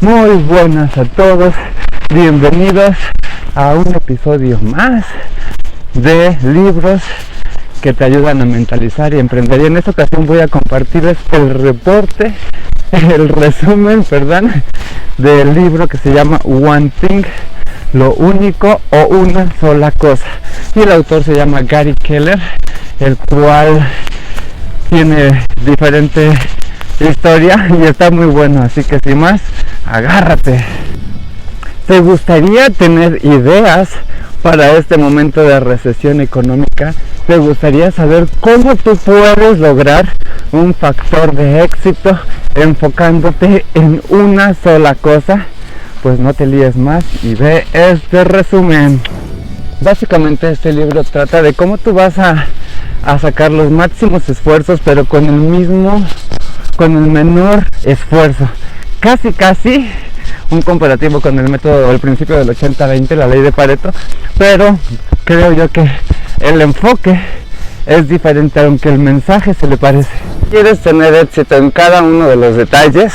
Muy buenas a todos, bienvenidos a un episodio más de libros que te ayudan a mentalizar y emprender. Y en esta ocasión voy a compartirles el resumen, del libro que se llama One Thing, lo único o una sola cosa. Y el autor se llama Gary Keller, el cual tiene diferente historia y está muy bueno, así que sin más, agárrate. ¿Te gustaría tener ideas para este momento de recesión económica? ¿Te gustaría saber cómo tú puedes lograr un factor de éxito enfocándote en una sola cosa? Pues no te líes más y ve este resumen. Básicamente este libro trata de cómo tú vas a sacar los máximos esfuerzos, pero con el menor esfuerzo. Casi un comparativo con el método o el principio del 80-20, la ley de Pareto, pero creo yo que el enfoque es diferente, aunque el mensaje se le parece. Quieres tener éxito en cada uno de los detalles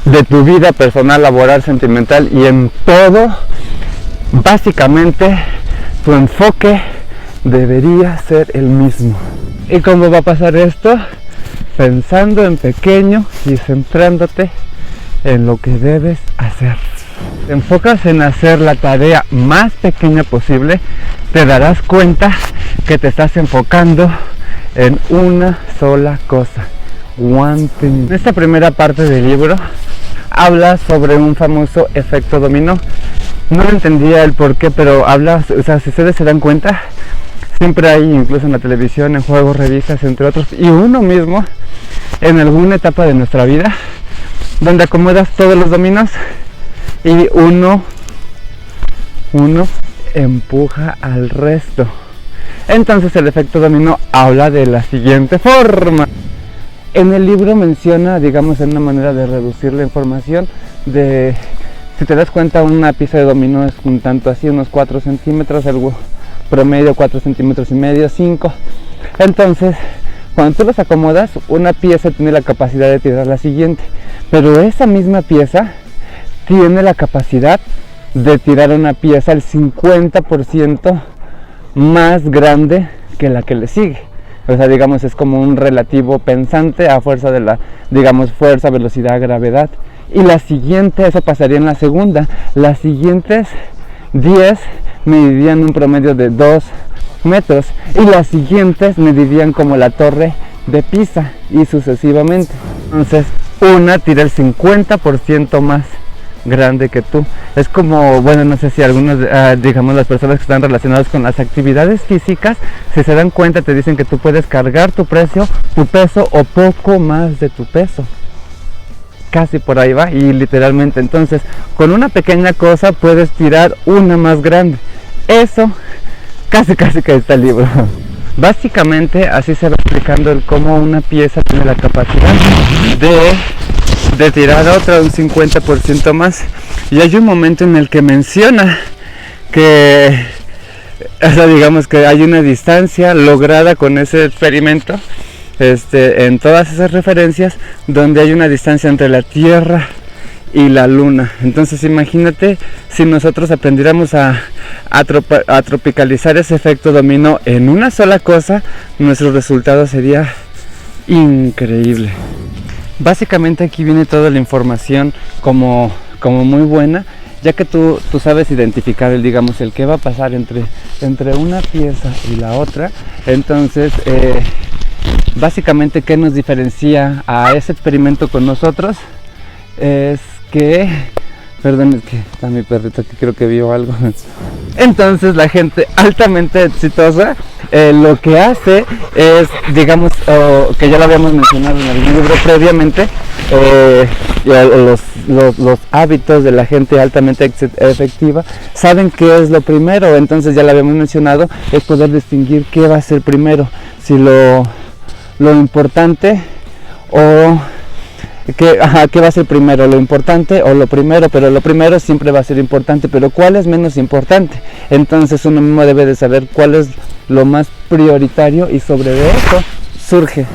de tu vida personal, laboral, sentimental y en todo, básicamente tu enfoque debería ser el mismo. ¿Y cómo va a pasar esto? Pensando en pequeño y centrándote en lo que debes hacer. Te enfocas en hacer la tarea más pequeña posible, te darás cuenta que te estás enfocando en una sola cosa. One thing. En esta primera parte del libro habla sobre un famoso efecto dominó. No entendía el por qué, pero habla, si ustedes se dan cuenta, siempre hay, incluso en la televisión, en juegos, revistas, entre otros, y uno mismo en alguna etapa de nuestra vida, donde acomodas todos los dominos y uno empuja al resto. Entonces el efecto dominó habla de la siguiente forma. En el libro menciona, digamos, en una manera de reducir la información, si te das cuenta, una pieza de dominó es un tanto así, unos 4 centímetros, algo promedio 4 centímetros y medio, 5. Entonces, cuando tú los acomodas, una pieza tiene la capacidad de tirar la siguiente, pero esa misma pieza tiene la capacidad de tirar una pieza al 50% más grande que la que le sigue. O sea, digamos, es como un relativo pensante a fuerza de la, digamos, fuerza, velocidad, gravedad. Y la siguiente, eso pasaría en la segunda. Las siguientes 10 medirían un promedio de 2 metros y las siguientes medirían como la torre de Pisa y sucesivamente. Entonces una tira el 50% más grande que tú. Es como, bueno, no sé si algunos, digamos, las personas que están relacionadas con las actividades físicas, si se dan cuenta, te dicen que tú puedes cargar tu peso o poco más de tu peso. Casi por ahí va, y literalmente, entonces, con una pequeña cosa puedes tirar una más grande. Eso, casi que está el libro. Básicamente, así se va explicando el cómo una pieza tiene la capacidad de tirar otra un 50% más. Y hay un momento en el que menciona que, o sea, digamos que hay una distancia lograda con ese experimento, en todas esas referencias, donde hay una distancia entre la Tierra y la Luna. Entonces imagínate si nosotros aprendiéramos a tropicalizar ese efecto dominó en una sola cosa, nuestro resultado sería increíble. Básicamente aquí viene toda la información como muy buena, ya que tú sabes identificar el qué va a pasar entre una pieza y la otra. Entonces básicamente, ¿qué nos diferencia a ese experimento con nosotros? Es que, perdón, es que está mi perrito que creo que vio algo. Entonces la gente altamente exitosa lo que hace es, digamos, que ya lo habíamos mencionado en el libro previamente, los hábitos de la gente altamente efectiva, saben qué es lo primero. Entonces ya lo habíamos mencionado, es poder distinguir qué va a ser primero, si lo importante o qué va a ser primero, lo importante o lo primero. Pero lo primero siempre va a ser importante, pero ¿cuál es menos importante? Entonces uno mismo debe de saber cuál es lo más prioritario y sobre eso surge.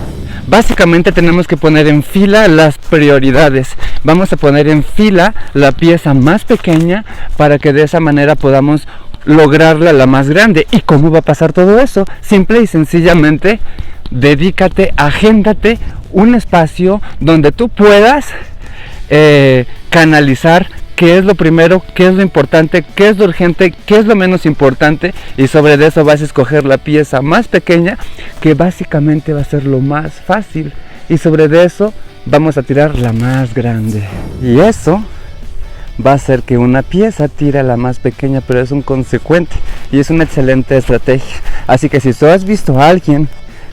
Básicamente tenemos que poner en fila las prioridades. Vamos a poner en fila la pieza más pequeña para que de esa manera podamos lograrla la más grande. ¿Y cómo va a pasar todo eso? Simple y sencillamente, dedícate, agéndate un espacio donde tú puedas canalizar qué es lo primero, qué es lo importante, qué es lo urgente, qué es lo menos importante, y sobre eso vas a escoger la pieza más pequeña, que básicamente va a ser lo más fácil, y sobre eso vamos a tirar la más grande. Y eso va a hacer que una pieza tire a la más pequeña, pero es un consecuente y es una excelente estrategia. Así que si tú has visto a alguien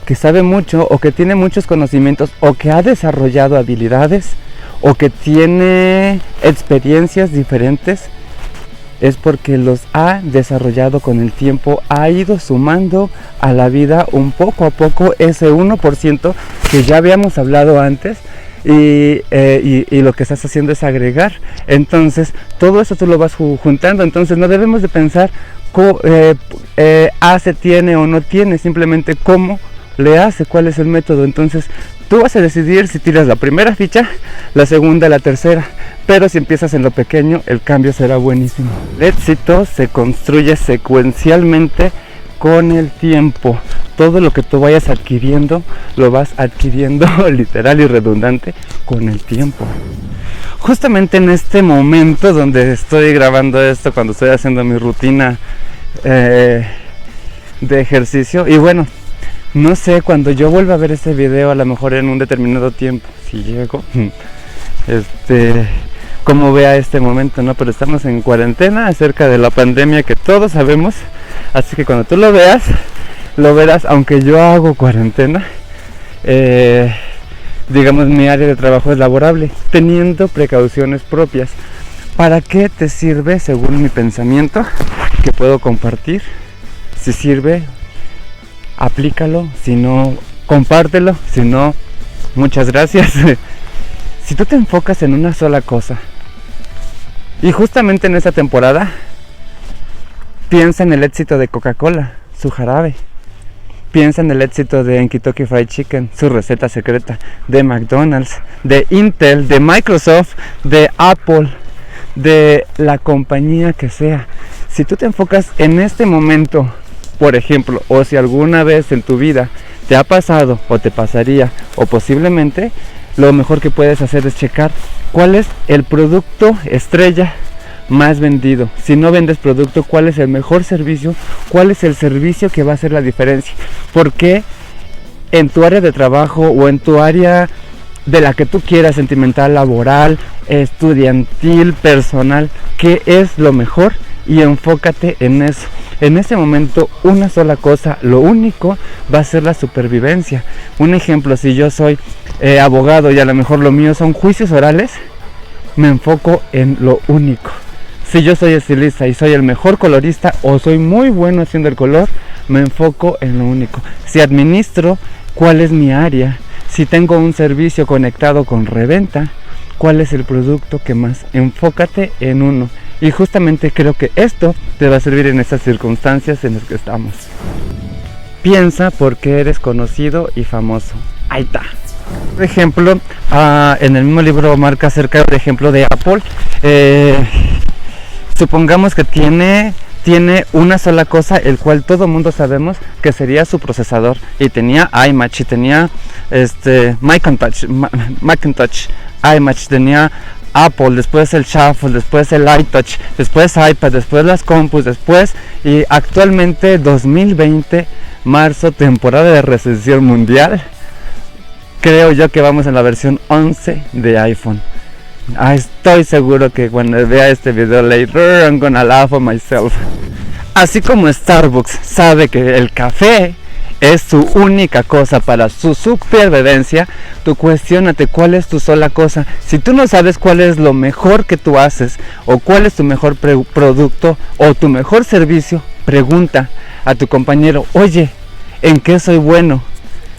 que sabe mucho, o que tiene muchos conocimientos, o que ha desarrollado habilidades, o que tiene experiencias diferentes, es porque los ha desarrollado con el tiempo, ha ido sumando a la vida un poco a poco ese 1% que ya habíamos hablado antes, y lo que estás haciendo es agregar. Entonces todo eso tú lo vas juntando. Entonces no debemos de pensar se tiene o no tiene, simplemente cómo le hace, cuál es el método. Entonces tú vas a decidir si tiras la primera ficha, la segunda, la tercera, pero si empiezas en lo pequeño, el cambio será buenísimo. El éxito se construye secuencialmente con el tiempo. Todo lo que tú vayas adquiriendo, lo vas adquiriendo literal y redundante con el tiempo. Justamente en este momento donde estoy grabando esto, cuando estoy haciendo mi rutina de ejercicio, y bueno, no sé, cuando yo vuelva a ver este video, a lo mejor en un determinado tiempo, si llego, cómo vea este momento, ¿no? Pero estamos en cuarentena acerca de la pandemia que todos sabemos, así que cuando tú lo veas, lo verás. Aunque yo hago cuarentena, digamos, mi área de trabajo es laborable, teniendo precauciones propias. ¿Para qué te sirve, según mi pensamiento, que puedo compartir? Si sirve, aplícalo, si no, compártelo, si no, muchas gracias. Si tú te enfocas en una sola cosa, y justamente en esta temporada, piensa en el éxito de Coca-Cola, su jarabe. Piensa en el éxito de Kentucky Fried Chicken, su receta secreta, de McDonald's, de Intel, de Microsoft, de Apple, de la compañía que sea. Si tú te enfocas en este momento, por ejemplo, o si alguna vez en tu vida te ha pasado, o te pasaría, o posiblemente, lo mejor que puedes hacer es checar cuál es el producto estrella más vendido. Si no vendes producto, cuál es el mejor servicio, cuál es el servicio que va a hacer la diferencia. Porque en tu área de trabajo, o en tu área de la que tú quieras, sentimental, laboral, estudiantil, personal, ¿qué es lo mejor? Y enfócate en eso. En ese momento, una sola cosa, lo único, va a ser la supervivencia. Un ejemplo, si yo soy abogado y a lo mejor lo mío son juicios orales, me enfoco en lo único. Si yo soy estilista y soy el mejor colorista, o soy muy bueno haciendo el color, me enfoco en lo único. Si administro, ¿cuál es mi área? Si tengo un servicio conectado con reventa, ¿cuál es el producto que más? Enfócate en uno. Y justamente creo que esto te va a servir en estas circunstancias en las que estamos. Piensa por qué eres conocido y famoso. Ahí está. Por ejemplo, en el mismo libro marca acerca del ejemplo de Apple. Supongamos que tiene una sola cosa, el cual todo mundo sabemos que sería su procesador, y tenía iMac, y tenía Macintosh, iMac, tenía Apple, después el Shuffle, después el iTouch, después iPad, después las compus, después, y actualmente 2020, marzo, temporada de recesión mundial, creo yo que vamos en la versión 11 de iPhone. Estoy seguro que cuando vea este video later, I'm gonna laugh at myself. Así como Starbucks sabe que el café es su única cosa para su supervivencia, tú cuestiónate cuál es tu sola cosa. Si tú no sabes cuál es lo mejor que tú haces, o cuál es tu mejor producto, o tu mejor servicio, pregunta a tu compañero: oye, ¿en qué soy bueno?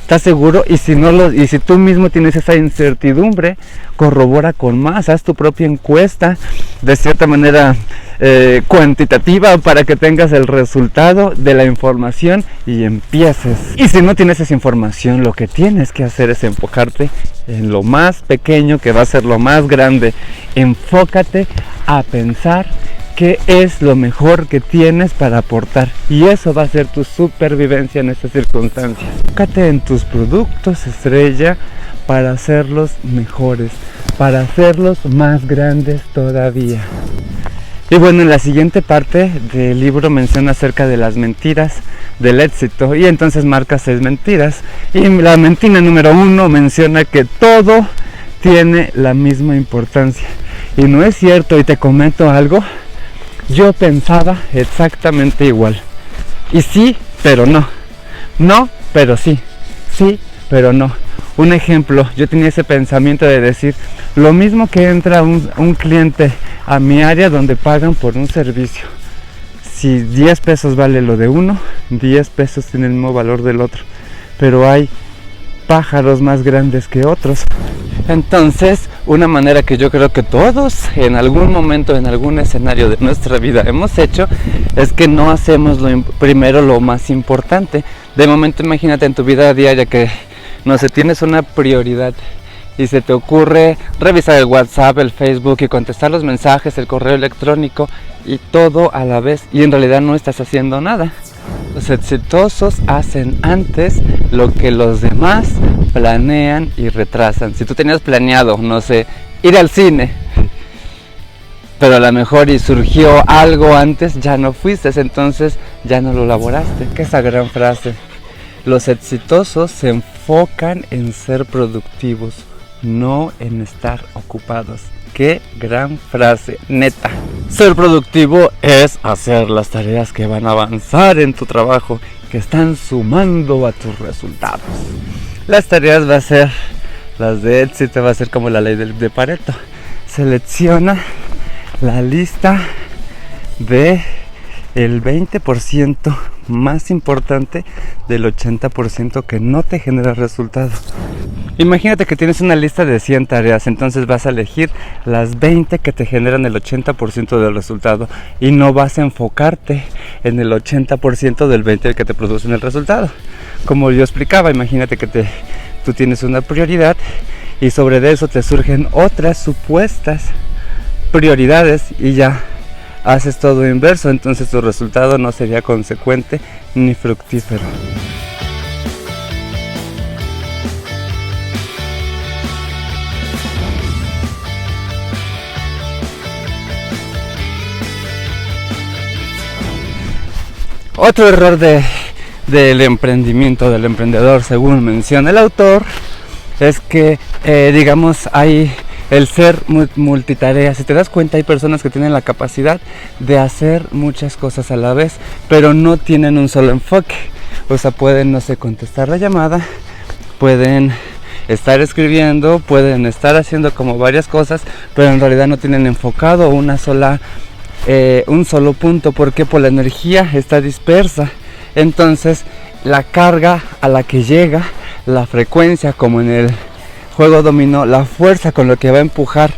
¿Estás seguro? Y si tú mismo tienes esa incertidumbre, corrobora con más, haz tu propia encuesta de cierta manera cuantitativa para que tengas el resultado de la información y empieces. Y si no tienes esa información, lo que tienes que hacer es enfocarte en lo más pequeño que va a ser lo más grande. Enfócate a pensar qué es lo mejor que tienes para aportar, y eso va a ser tu supervivencia en estas circunstancias. Enfócate en tus productos estrella para hacerlos mejores, para hacerlos más grandes todavía. Y bueno, en la siguiente parte del libro menciona acerca de las mentiras del éxito, y entonces marca 6 mentiras, y la mentira número 1 menciona que todo tiene la misma importancia, y no es cierto. Y te comento algo, yo pensaba exactamente igual, y sí, pero no, no, pero sí, sí, pero no. Un ejemplo, yo tenía ese pensamiento de decir, lo mismo que entra un cliente a mi área donde pagan por un servicio, si 10 pesos vale lo de uno, 10 pesos tiene el mismo valor del otro, pero hay pájaros más grandes que otros. Entonces, una manera que yo creo que todos en algún momento, en algún escenario de nuestra vida hemos hecho, es que no hacemos primero lo más importante. De momento, imagínate en tu vida diaria que, no sé, tienes una prioridad y se te ocurre revisar el WhatsApp, el Facebook y contestar los mensajes, el correo electrónico y todo a la vez, y en realidad no estás haciendo nada. Los exitosos hacen antes lo que los demás planean y retrasan. Si tú tenías planeado, no sé, ir al cine, pero a lo mejor y surgió algo antes, ya no fuiste, entonces ya no lo elaboraste. ¿Qué es esa gran frase? Los exitosos se enfocan en ser productivos, no en estar ocupados. Qué gran frase, neta. Ser productivo es hacer las tareas que van a avanzar en tu trabajo, que están sumando a tus resultados. Las tareas va a ser, las de éxito va a ser como la ley de Pareto. Selecciona la lista de el 20% más importante del 80% que no te genera resultado. Imagínate que tienes una lista de 100 tareas, entonces vas a elegir las 20 que te generan el 80% del resultado, y no vas a enfocarte en el 80% del 20% que te producen el resultado. Como yo explicaba, imagínate que tú tienes una prioridad y sobre de eso te surgen otras supuestas prioridades y ya haces todo inverso, entonces tu resultado no sería consecuente ni fructífero. Otro error del emprendimiento, del emprendedor, según menciona el autor, es que digamos hay el ser multitarea. Si te das cuenta, hay personas que tienen la capacidad de hacer muchas cosas a la vez, pero no tienen un solo enfoque. O sea, pueden, no sé, contestar la llamada, pueden estar escribiendo, pueden estar haciendo como varias cosas, pero en realidad no tienen enfocado un solo punto, porque por la energía está dispersa. Entonces la carga a la que llega, la frecuencia, como en el juego dominó, la fuerza con la que va a empujar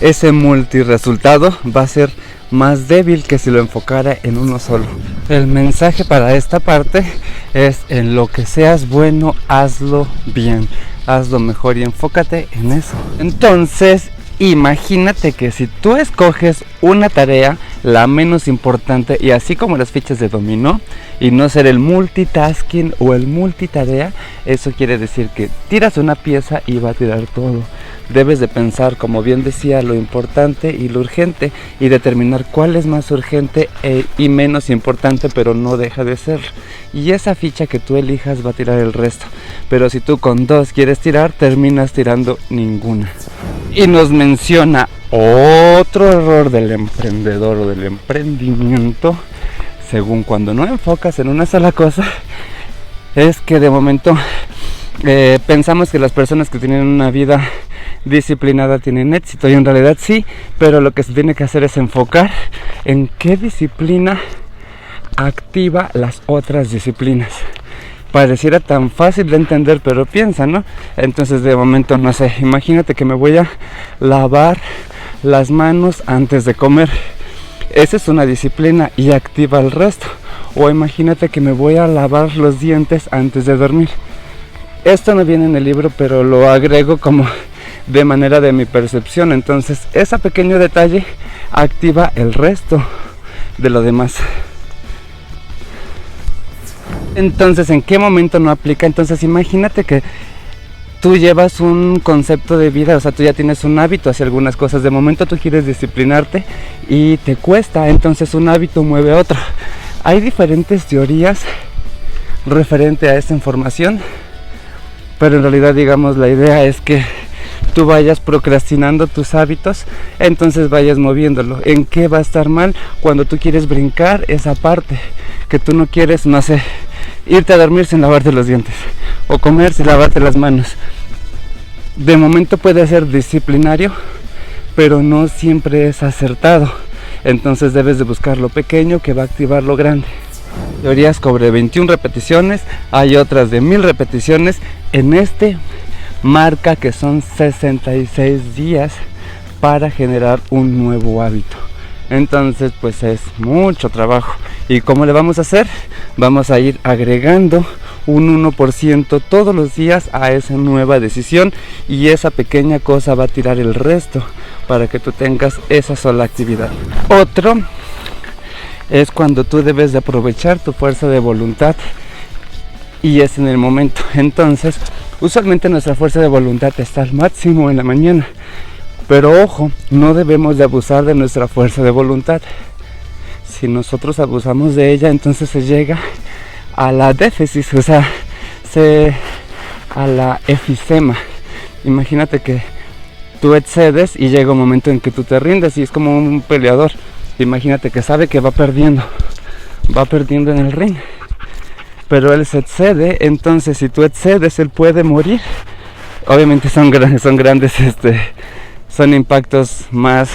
ese multiresultado va a ser más débil que si lo enfocara en uno solo. El mensaje para esta parte es: en lo que seas bueno, hazlo bien, hazlo mejor y enfócate en eso. Entonces, imagínate que si tú escoges una tarea, la menos importante, y así como las fichas de dominó, y no ser el multitasking o el multitarea, eso quiere decir que tiras una pieza y va a tirar todo. Debes de pensar, como bien decía, lo importante y lo urgente, y determinar cuál es más urgente y menos importante, pero no deja de ser. Y esa ficha que tú elijas va a tirar el resto. Pero si tú con 2 quieres tirar, terminas tirando ninguna. Y nos menciona otro error del emprendedor o del emprendimiento, según cuando no enfocas en una sola cosa, es que de momento pensamos que las personas que tienen una vida disciplinada tienen éxito, y en realidad sí, pero lo que se tiene que hacer es enfocar en qué disciplina activa las otras disciplinas. pareciera tan fácil de entender, pero piensa, ¿no? Entonces de momento, no sé, imagínate que me voy a lavar las manos antes de comer. Esa es una disciplina y activa el resto. O imagínate que me voy a lavar los dientes antes de dormir. Esto no viene en el libro, pero lo agrego como de manera de mi percepción. Entonces ese pequeño detalle activa el resto de lo demás. Entonces, ¿en qué momento no aplica? Entonces imagínate que tú llevas un concepto de vida, o sea, tú ya tienes un hábito hacia algunas cosas. De momento tú quieres disciplinarte y te cuesta, entonces un hábito mueve otro. Hay diferentes teorías referente a esta información, pero en realidad, digamos, la idea es que tú vayas procrastinando tus hábitos, entonces vayas moviéndolo. ¿En qué va a estar mal? Cuando tú quieres brincar esa parte, que tú no quieres, no sé, irte a dormir sin lavarte los dientes, o comer sin lavarte las manos. De momento puede ser disciplinario, pero no siempre es acertado. Entonces debes de buscar lo pequeño que va a activar lo grande. Teorías sobre 21 repeticiones, hay otras de 1000 repeticiones. En este marca que son 66 días para generar un nuevo hábito. Entonces pues es mucho trabajo. ¿Y cómo le vamos a hacer? Vamos a ir agregando un 1% todos los días a esa nueva decisión, y esa pequeña cosa va a tirar el resto para que tú tengas esa sola actividad. Otro es cuando tú debes de aprovechar tu fuerza de voluntad, y es en el momento. Entonces usualmente nuestra fuerza de voluntad está al máximo en la mañana, pero ojo, no debemos de abusar de nuestra fuerza de voluntad. Si nosotros abusamos de ella, entonces se llega a la déficit, o sea, a la efisema. Imagínate que tú excedes y llega un momento en que tú te rindes, y es como un peleador. Imagínate que sabe que va perdiendo en el ring, pero él se excede. Entonces si tú excedes, él puede morir. Obviamente son grandes, son impactos más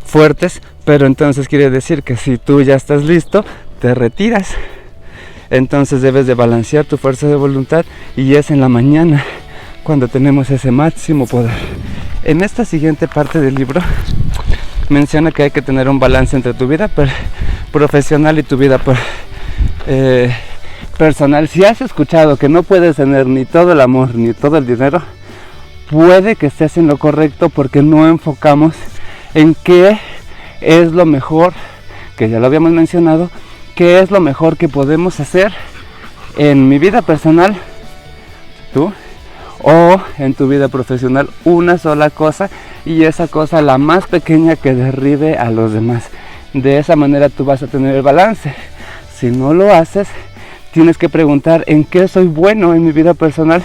fuertes, pero entonces quiere decir que si tú ya estás listo, te retiras. Entonces debes de balancear tu fuerza de voluntad, y es en la mañana cuando tenemos ese máximo poder. En esta siguiente parte del libro menciona que hay que tener un balance entre tu vida profesional y tu vida personal. Si has escuchado que no puedes tener ni todo el amor ni todo el dinero, puede que estés en lo correcto, porque no enfocamos en qué es lo mejor, que ya lo habíamos mencionado, qué es lo mejor que podemos hacer en mi vida personal, tú, o en tu vida profesional, una sola cosa, y esa cosa la más pequeña que derribe a los demás. De esa manera tú vas a tener el balance. Si no lo haces, tienes que preguntar en qué soy bueno en mi vida personal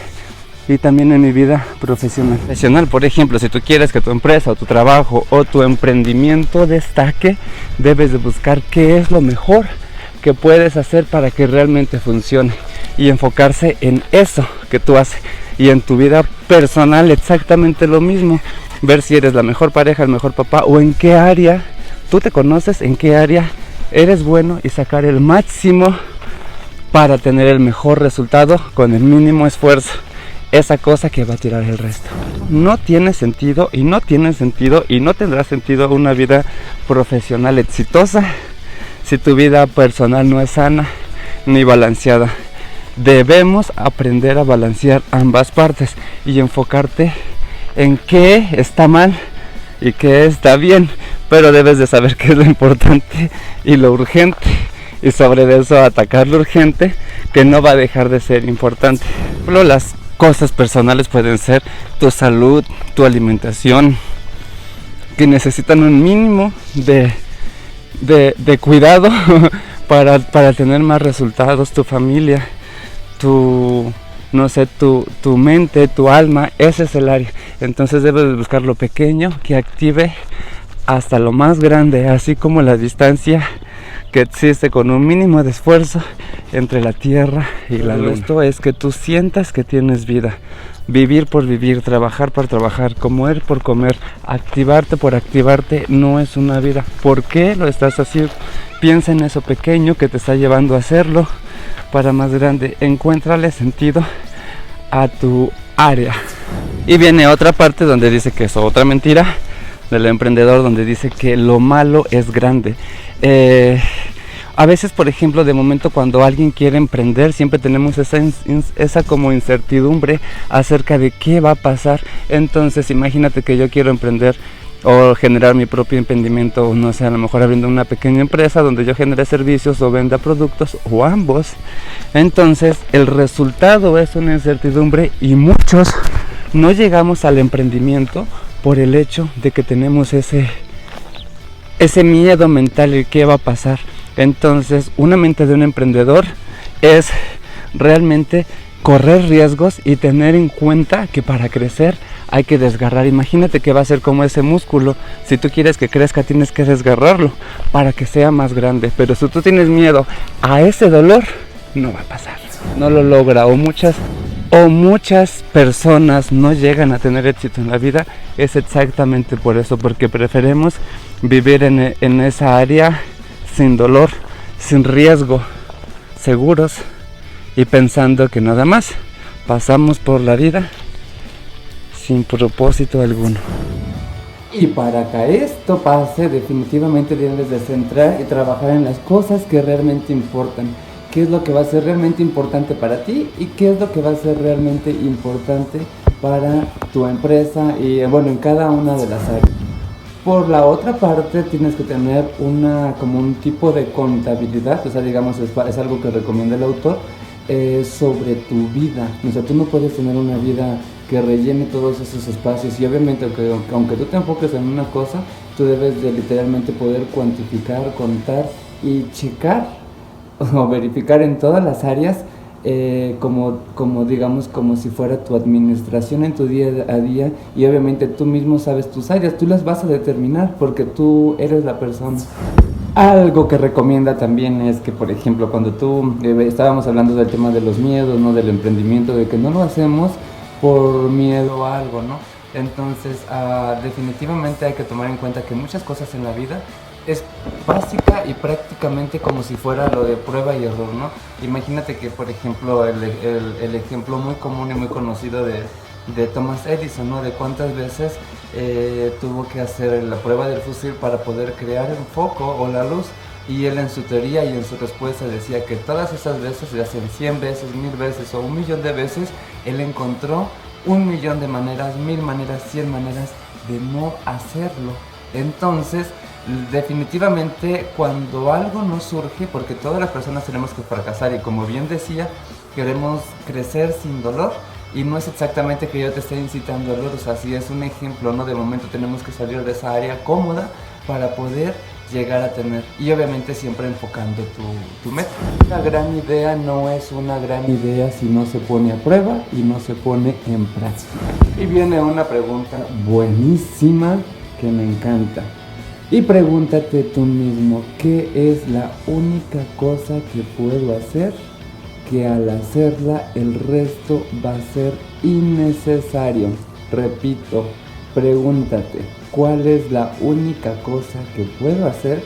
y también en mi vida profesional. Por ejemplo, si tú quieres que tu empresa o tu trabajo o tu emprendimiento destaque, debes de buscar qué es lo mejor que puedes hacer para que realmente funcione, y enfocarse en eso que tú haces. Y en tu vida personal exactamente lo mismo, ver si eres la mejor pareja, el mejor papá, o en qué área tú te conoces, en qué área eres bueno, y sacar el máximo para tener el mejor resultado con el mínimo esfuerzo. Esa cosa que va a tirar el resto. No tiene sentido y no tendrá sentido una vida profesional exitosa si tu vida personal no es sana ni balanceada. Debemos aprender a balancear ambas partes y enfocarte en qué está mal y qué está bien, pero debes de saber qué es lo importante y lo urgente, y sobre eso atacar lo urgente, que no va a dejar de ser importante. Por ejemplo, las cosas personales pueden ser tu salud, tu alimentación, que necesitan un mínimo de cuidado para tener más resultados. Tu familia, tu mente, tu alma, ese es el área. Entonces debes buscar lo pequeño que active hasta lo más grande, así como la distancia que existe con un mínimo de esfuerzo entre la tierra y la luna. Esto es que tú sientas que tienes vida, vivir por vivir, trabajar por trabajar, comer por comer, activarte por activarte, no es una vida. ¿Por qué lo estás haciendo? Piensa en eso pequeño que te está llevando a hacerlo, para más grande. Encuéntrale sentido a tu área. Y viene otra parte donde dice que es otra mentira del emprendedor, donde dice que lo malo es grande. A veces, por ejemplo, de momento cuando alguien quiere emprender, siempre tenemos esa como incertidumbre acerca de qué va a pasar. Entonces, imagínate que yo quiero emprender o generar mi propio emprendimiento, no sé, a lo mejor abriendo una pequeña empresa donde yo genere servicios o venda productos o ambos. Entonces, el resultado es una incertidumbre y muchos no llegamos al emprendimiento por el hecho de que tenemos ese miedo mental de qué va a pasar. Entonces, una mente de un emprendedor es realmente correr riesgos y tener en cuenta que para crecer hay que desgarrar. Imagínate que va a ser como ese músculo. Si tú quieres que crezca, tienes que desgarrarlo para que sea más grande. Pero si tú tienes miedo a ese dolor, no va a pasar. No lo logra. O muchas personas no llegan a tener éxito en la vida. Es exactamente por eso, porque preferimos vivir en esa área sin dolor, sin riesgo, seguros y pensando que nada más pasamos por la vida sin propósito alguno. Y para que esto pase, definitivamente debes de centrar y trabajar en las cosas que realmente importan. ¿Qué es lo que va a ser realmente importante para ti y qué es lo que va a ser realmente importante para tu empresa y bueno, en cada una de las áreas? Por la otra parte, tienes que tener como un tipo de contabilidad, o sea, digamos, es algo que recomienda el autor, sobre tu vida. O sea, tú no puedes tener una vida que rellene todos esos espacios y obviamente aunque tú te enfoques en una cosa, tú debes de literalmente poder cuantificar, contar y checar o verificar en todas las áreas, como digamos, como si fuera tu administración en tu día a día, y obviamente tú mismo sabes tus áreas, tú las vas a determinar porque tú eres la persona. Algo que recomienda también es que, por ejemplo, cuando estábamos hablando del tema de los miedos, ¿no? Del emprendimiento, de que no lo hacemos por miedo a algo, ¿no? Entonces, definitivamente hay que tomar en cuenta que muchas cosas en la vida es básica y prácticamente como si fuera lo de prueba y error, ¿no? Imagínate que, por ejemplo, el ejemplo muy común y muy conocido de Thomas Edison, ¿no? De cuántas veces tuvo que hacer la prueba del fusil para poder crear el foco o la luz, y él en su teoría y en su respuesta decía que todas esas veces, ya sean 100 veces, 1000 veces o 1.000.000 de veces, él encontró 1.000.000 de maneras, 1000 maneras, 100 maneras de no hacerlo. Entonces, definitivamente cuando algo no surge, porque todas las personas tenemos que fracasar y como bien decía, queremos crecer sin dolor, y no es exactamente que yo te esté incitando al dolor, o sea, si es un ejemplo, ¿no? De momento tenemos que salir de esa área cómoda para poder llegar a tener, y obviamente siempre enfocando tu meta. Una gran idea no es una gran idea si no se pone a prueba y no se pone en práctica. Y viene una pregunta buenísima que me encanta. Y pregúntate tú mismo, ¿qué es la única cosa que puedo hacer que al hacerla el resto va a ser innecesario? Repito, pregúntate, ¿cuál es la única cosa que puedo hacer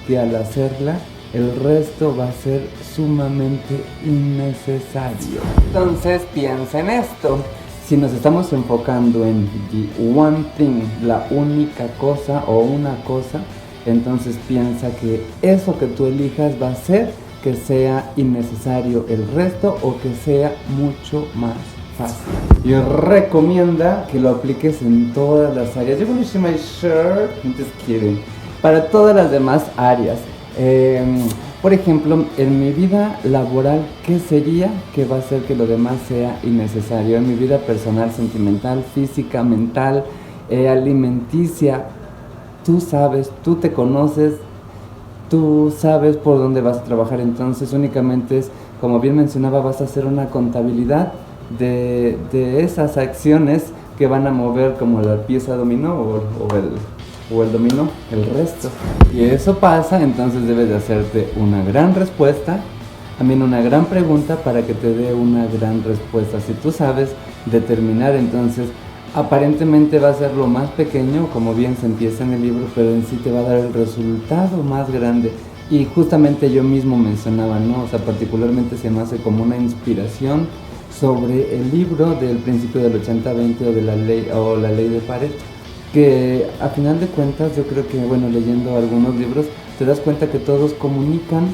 que al hacerla el resto va a ser sumamente innecesario? Entonces piensa en esto. Si nos estamos enfocando en the one thing, la única cosa o una cosa, entonces piensa que eso que tú elijas va a ser que sea innecesario el resto o que sea mucho más fácil. Y recomienda que lo apliques en todas las áreas. You're gonna see my shirt? I'm just kidding. Para todas las demás áreas. Por ejemplo, en mi vida laboral, ¿qué sería que va a hacer que lo demás sea innecesario? En mi vida personal, sentimental, física, mental, alimenticia, tú sabes, tú te conoces, tú sabes por dónde vas a trabajar. Entonces únicamente es, como bien mencionaba, vas a hacer una contabilidad de esas acciones que van a mover como la pieza dominó o el dominó, el resto. Y eso pasa, entonces debes de hacerte una gran respuesta, también una gran pregunta para que te dé una gran respuesta. Si tú sabes determinar, entonces aparentemente va a ser lo más pequeño, como bien se empieza en el libro, pero en sí te va a dar el resultado más grande. Y justamente yo mismo mencionaba, ¿no? O sea, particularmente se me hace como una inspiración sobre el libro del principio del 80-20 o de la ley de Pareto, que a final de cuentas yo creo que, bueno, leyendo algunos libros te das cuenta que todos comunican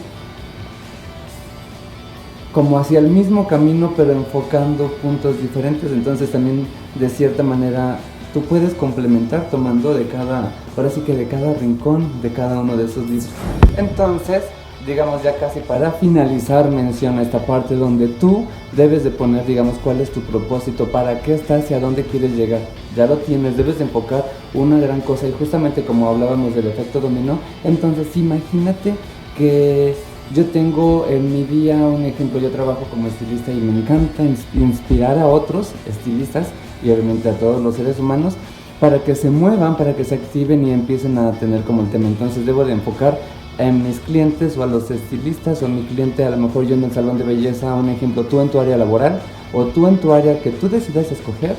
como hacia el mismo camino, pero enfocando puntos diferentes. Entonces también de cierta manera tú puedes complementar tomando de cada, ahora sí que de cada rincón de cada uno de esos libros. Entonces, digamos, ya casi para finalizar, menciona esta parte donde tú debes de poner, digamos, cuál es tu propósito, para qué estás y a dónde quieres llegar. Ya lo tienes, debes de enfocar una gran cosa, y justamente como hablábamos del efecto dominó, entonces imagínate que yo tengo en mi día un ejemplo. Yo trabajo como estilista y me encanta inspirar a otros estilistas y obviamente a todos los seres humanos para que se muevan, para que se activen y empiecen a tener como el tema. Entonces debo de enfocar en mis clientes o a los estilistas, o mi cliente, a lo mejor yo en el salón de belleza, un ejemplo, tú en tu área laboral o tú en tu área que tú decidas escoger,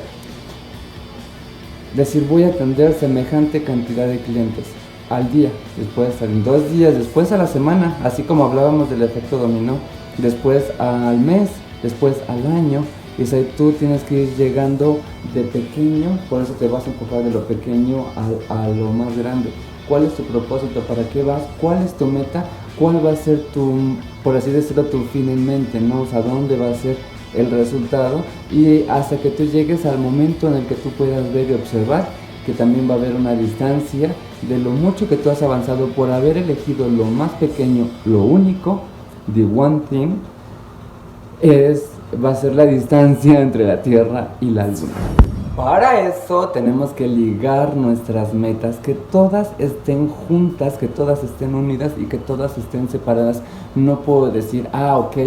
decir voy a atender semejante cantidad de clientes al día, después en 2 días, después a la semana, así como hablábamos del efecto dominó, después al mes, después al año. Y si tú tienes que ir llegando de pequeño, por eso te vas a enfocar de lo pequeño a lo más grande. ¿Cuál es tu propósito? ¿Para qué vas? ¿Cuál es tu meta? ¿Cuál va a ser tu, por así decirlo, tu fin en mente, ¿no? O sea, ¿dónde va a ser el resultado? Y hasta que tú llegues al momento en el que tú puedas ver y observar que también va a haber una distancia de lo mucho que tú has avanzado por haber elegido lo más pequeño, lo único, the one thing, va a ser la distancia entre la Tierra y la Luna. Para eso tenemos que ligar nuestras metas, que todas estén juntas, que todas estén unidas y que todas estén separadas. No puedo decir, ok,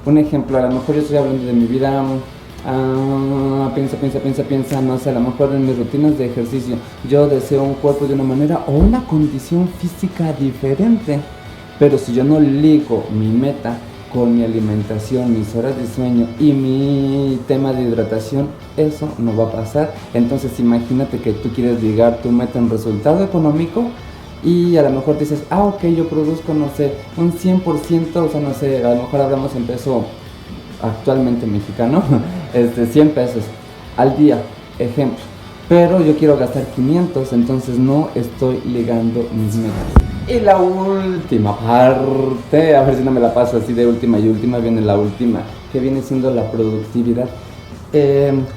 un ejemplo, a lo mejor yo estoy hablando de mi vida, piensa, no sé, a lo mejor en mis rutinas de ejercicio, yo deseo un cuerpo de una manera o una condición física diferente, pero si yo no ligo mi meta con mi alimentación, mis horas de sueño y mi tema de hidratación, eso no va a pasar. Entonces imagínate que tú quieres ligar tu meta en resultado económico y a lo mejor dices, ok, yo produzco, no sé, un 100%, o sea, no sé, a lo mejor hablamos en peso actualmente mexicano, 100 pesos al día, ejemplo, pero yo quiero gastar 500, entonces no estoy ligando mis metas. Y la última parte, a ver si no me la paso así de última y última, viene la última, que viene siendo la productividad.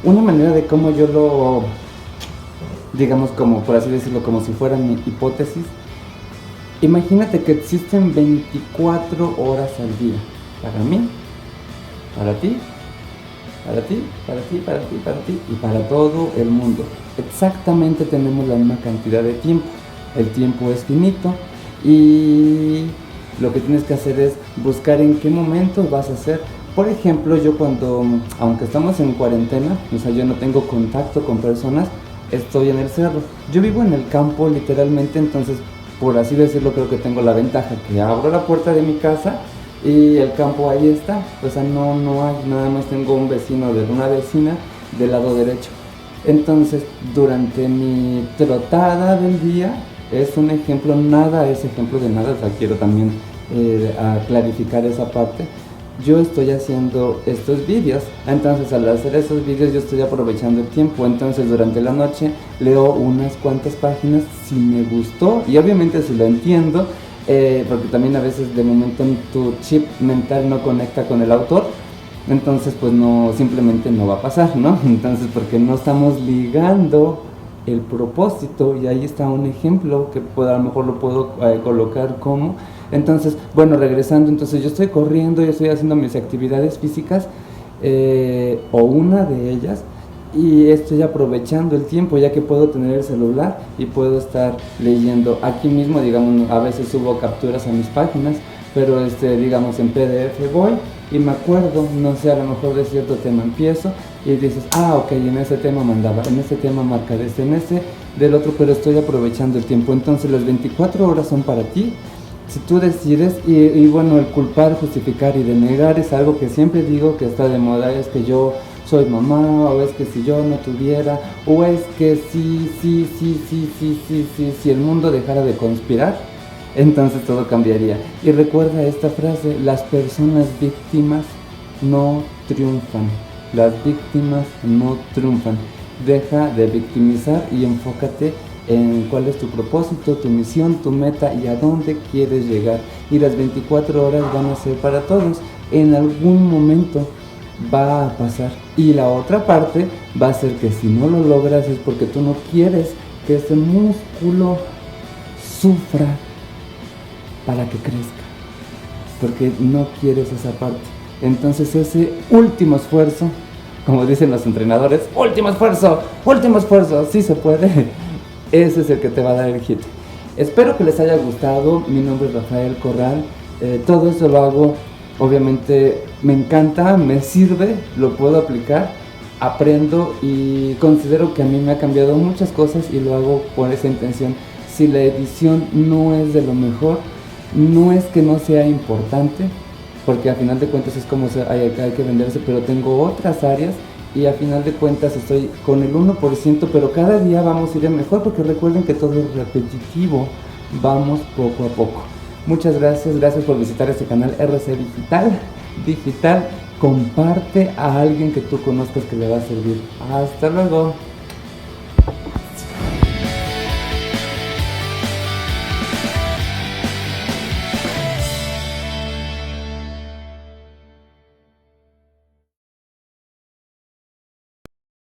Una manera de cómo yo lo, digamos, como por así decirlo, como si fuera mi hipótesis. Imagínate que existen 24 horas al día, para mí, para ti, para ti, para ti, para ti, para ti y para todo el mundo. Exactamente tenemos la misma cantidad de tiempo. El tiempo es finito y lo que tienes que hacer es buscar en qué momento vas a hacer. Por ejemplo, yo cuando, aunque estamos en cuarentena, o sea, yo no tengo contacto con personas, estoy en el cerro. Yo vivo en el campo literalmente, entonces, por así decirlo, creo que tengo la ventaja que abro la puerta de mi casa y el campo ahí está. O sea, no hay, nada más tengo un vecino de una vecina del lado derecho. Entonces, durante mi trotada del día, es un ejemplo, nada es ejemplo de nada, o sea, quiero también clarificar esa parte. Yo estoy haciendo estos vídeos, entonces al hacer esos vídeos yo estoy aprovechando el tiempo, entonces durante la noche leo unas cuantas páginas si me gustó y obviamente si lo entiendo, porque también a veces de momento tu chip mental no conecta con el autor, entonces pues no, simplemente no va a pasar, ¿no? Entonces porque no estamos ligando el propósito, y ahí está un ejemplo que a lo mejor lo puedo colocar como. Entonces, bueno, regresando, entonces yo estoy corriendo, yo estoy haciendo mis actividades físicas, o una de ellas, y estoy aprovechando el tiempo ya que puedo tener el celular y puedo estar leyendo aquí mismo, digamos, a veces subo capturas a mis páginas, pero digamos en PDF voy y me acuerdo, no sé, a lo mejor de cierto tema empiezo y dices, ok, en ese tema mandaba, en ese tema marcar en ese del otro, pero estoy aprovechando el tiempo. Entonces las 24 horas son para ti, si tú decides, y bueno, el culpar, justificar y denegar es algo que siempre digo que está de moda, es que yo soy mamá, o es que si yo no tuviera, o es que si el mundo dejara de conspirar, entonces todo cambiaría. Y recuerda esta frase: las personas víctimas no triunfan. Las víctimas no triunfan. Deja de victimizar y enfócate en cuál es tu propósito, tu misión, tu meta y a dónde quieres llegar. Y las 24 horas van a ser para todos. En algún momento va a pasar. Y la otra parte va a ser que si no lo logras es porque tú no quieres que ese músculo sufra para que crezca. Porque no quieres esa parte. Entonces ese último esfuerzo, como dicen los entrenadores, último esfuerzo, sí se puede. Ese es el que te va a dar el hit. Espero que les haya gustado. Mi nombre es Rafael Corral. Todo eso lo hago, obviamente me encanta, me sirve, lo puedo aplicar, aprendo y considero que a mí me ha cambiado muchas cosas y lo hago por esa intención. Si la edición no es de lo mejor, no es que no sea importante, porque a final de cuentas es como hay que venderse, pero tengo otras áreas y a final de cuentas estoy con el 1%, pero cada día vamos a ir mejor, porque recuerden que todo es repetitivo, vamos poco a poco. Muchas gracias por visitar este canal RC Digital. Comparte a alguien que tú conozcas que le va a servir. Hasta luego.